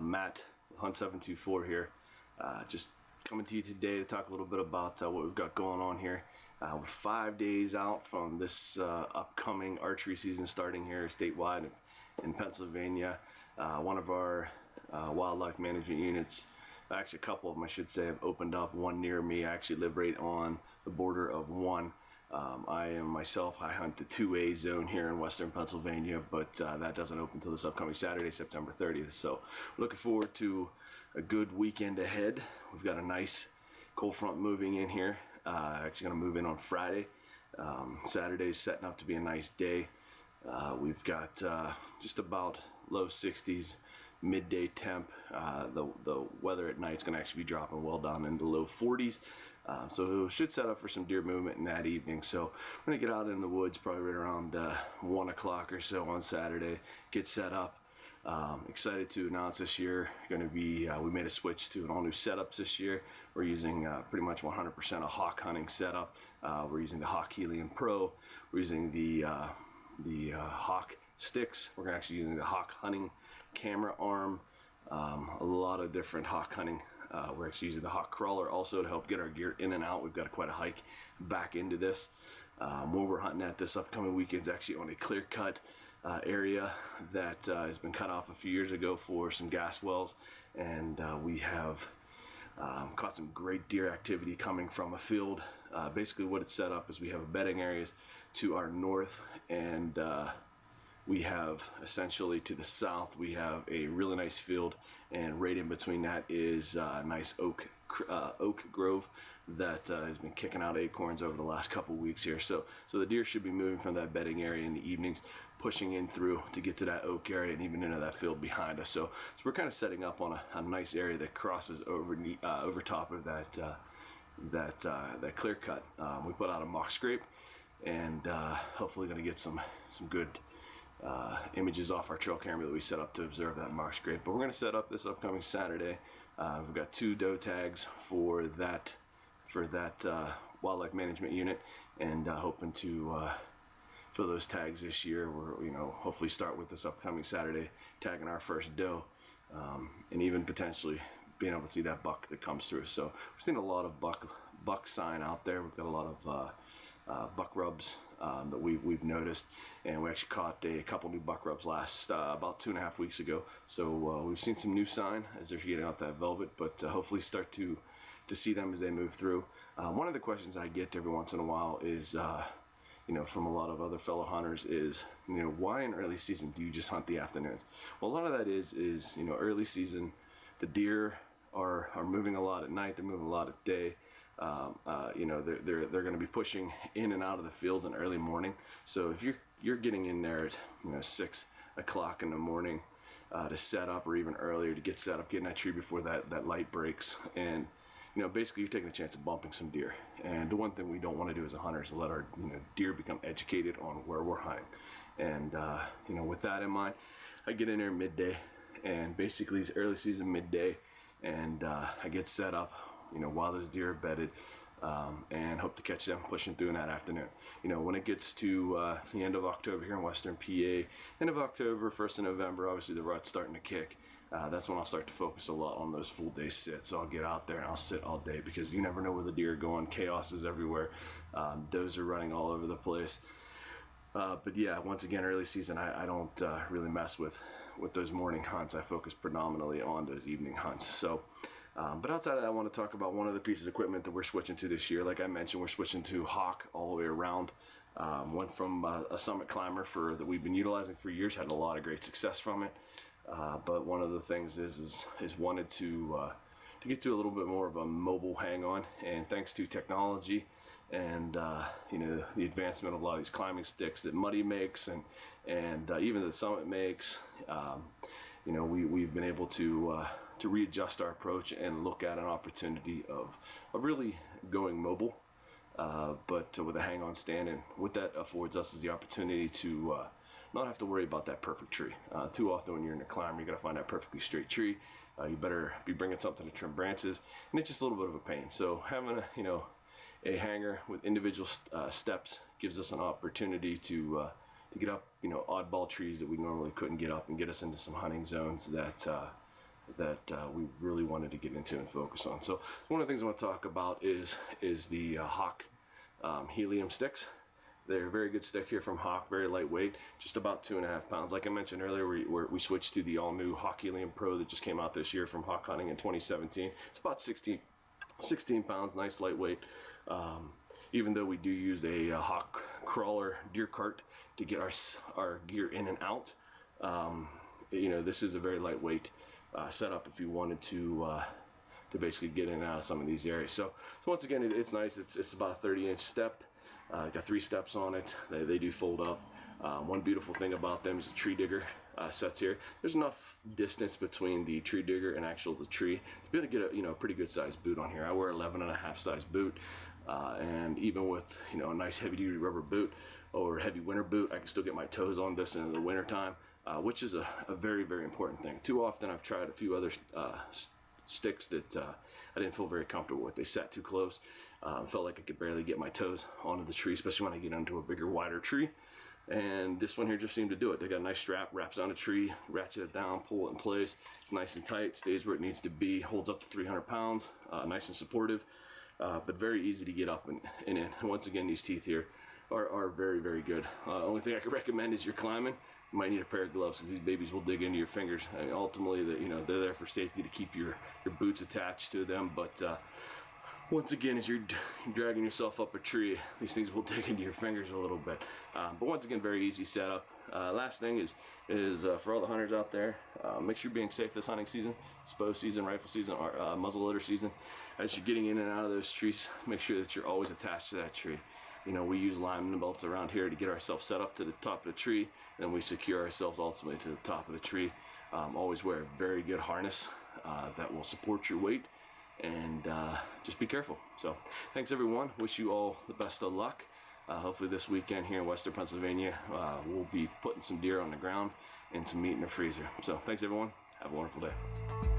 Matt with Hunt 724 here. Just coming to you today to talk a little bit about what we've got going on here. We're 5 days out from this upcoming archery season starting here statewide in Pennsylvania. One of our wildlife management units, actually a couple of them I should say, have opened up. One near me. I actually live right on the border of one. I hunt the 2A zone here in western Pennsylvania, but that doesn't open until this upcoming Saturday, September 30th. So looking forward to a good weekend ahead. We've got a nice cold front moving in here. Actually going to move in on Friday. Saturday's setting up to be a nice day. We've got just about low 60s, midday temp. The weather at night is going to actually be dropping well down into low 40s. So it should set up for some deer movement in that evening. So we're going to get out in the woods probably right around 1 o'clock or so on Saturday, get set up. Excited to announce this year going to be we made a switch to an all new setups this year. We're using pretty much 100% a hawk hunting setup. We're using the Hawk Helium Pro. We're using the Hawk sticks. We're actually using the Hawk hunting camera arm. A lot of different hawk hunting. We're actually using the Hawk crawler also to help get our gear in and out. We've got quite a hike back into this. Where we're hunting at this upcoming weekend is actually on a clear cut area that has been cut off a few years ago for some gas wells, and we have caught some great deer activity coming from a field. Basically what it's set up is we have bedding areas to our north, and we have essentially to the south we have a really nice field, and right in between that is a nice oak grove that has been kicking out acorns over the last couple weeks here. So the deer should be moving from that bedding area in the evenings, pushing in through to get to that oak area and even into that field behind us. So we're kind of setting up on a nice area that crosses over top of that clear cut. We put out a mock scrape, and hopefully going to get some good images off our trail camera that we set up to observe that mock scrape. But we're going to set up this upcoming Saturday. We've got 2 doe tags for that wildlife management unit, and hoping to fill those tags this year. We're hopefully start with this upcoming Saturday tagging our first doe, and even potentially being able to see that buck that comes through. So we've seen a lot of buck sign out there. We've got a lot of buck rubs that we've noticed, and we actually caught a couple new buck rubs last about 2.5 weeks ago. So we've seen some new sign as they're getting out that velvet, but hopefully start to see them as they move through. One of the questions I get every once in a while is from a lot of other fellow hunters is, why in early season do you just hunt the afternoons? Well, a lot of that is early season, the deer are moving a lot at night, they're moving a lot at day. They're going to be pushing in and out of the fields in early morning. So if you're getting in there at 6 o'clock in the morning to set up, or even earlier to get set up, getting that tree before that light breaks, and basically you're taking a chance of bumping some deer. And the one thing we don't want to do as a hunter is to let our deer become educated on where we're hunting. And with that in mind, I get in there midday, and basically it's early season midday, and I get set up while those deer are bedded, and hope to catch them pushing through in that afternoon. When it gets to the end of October here in western PA, end of October, 1st of November, obviously the rut's starting to kick. That's when I'll start to focus a lot on those full day sits. So I'll get out there and I'll sit all day, because you never know where the deer are going. Chaos is everywhere. Does are running all over the place. But yeah, once again, early season, I don't really mess with those morning hunts. I focus predominantly on those evening hunts. So but outside of that, I want to talk about one of the pieces of equipment that we're switching to this year. Like I mentioned, we're switching to Hawk all the way around. Went from a Summit Climber that we've been utilizing for years, had a lot of great success from it. But one of the things is wanted to get to a little bit more of a mobile hang-on, and thanks to technology and the advancement of a lot of these climbing sticks that Muddy makes, and even the Summit makes, we've been able to readjust our approach and look at an opportunity of really going mobile, but with a hang-on stand. And what that affords us is the opportunity to not have to worry about that perfect tree. Too often when you're in a climber, you got to find that perfectly straight tree. You better be bringing something to trim branches, and it's just a little bit of a pain. So having a hanger with individual steps gives us an opportunity to get up oddball trees that we normally couldn't get up, and get us into some hunting zones that that we really wanted to get into and focus on. So one of the things I want to talk about is the Hawk Helium sticks. They're a very good stick here from Hawk, very lightweight, just about 2.5 pounds. Like I mentioned earlier, we switched to the all-new Hawk Helium Pro that just came out this year from Hawk Hunting in 2017. It's about 16 pounds, nice lightweight. Even though we do use a Hawk crawler deer cart to get our gear in and out, you know, this is a very lightweight setup if you wanted to basically get in and out of some of these areas. So once again, it's nice. It's about a 30-inch step. Got 3 steps on it. They do fold up. One beautiful thing about them is the tree digger sets here. There's enough distance between the tree digger and the tree to be able to get a pretty good sized boot on here. I wear 11.5 size boot, and even with a nice heavy duty rubber boot or heavy winter boot, I can still get my toes on this in the winter time, which is a very, very important thing. Too often I've tried a few other sticks that I didn't feel very comfortable with. They sat too close. Felt like I could barely get my toes onto the tree, especially when I get into a bigger, wider tree. And this one here just seemed to do it. They got a nice strap, wraps on a tree, ratchet it down, pull it in place. It's nice and tight, stays where it needs to be, holds up to 300 pounds, nice and supportive, but very easy to get up and in. And once again, these teeth here are very, very good. Only thing I could recommend is you're climbing, you might need a pair of gloves because these babies will dig into your fingers. I mean, ultimately, they're there for safety to keep your boots attached to them, but once again, as you're dragging yourself up a tree, these things will dig into your fingers a little bit. But once again, very easy setup. Last thing is for all the hunters out there, make sure you're being safe this hunting season. It's bow season, rifle season, or muzzleloader season. As you're getting in and out of those trees, make sure that you're always attached to that tree. We use lineman belts around here to get ourselves set up to the top of the tree, and then we secure ourselves ultimately to the top of the tree. Always wear a very good harness that will support your weight. And just be careful. So thanks everyone, wish you all the best of luck. Hopefully this weekend here in Western Pennsylvania we'll be putting some deer on the ground and some meat in the freezer. So thanks everyone, have a wonderful day.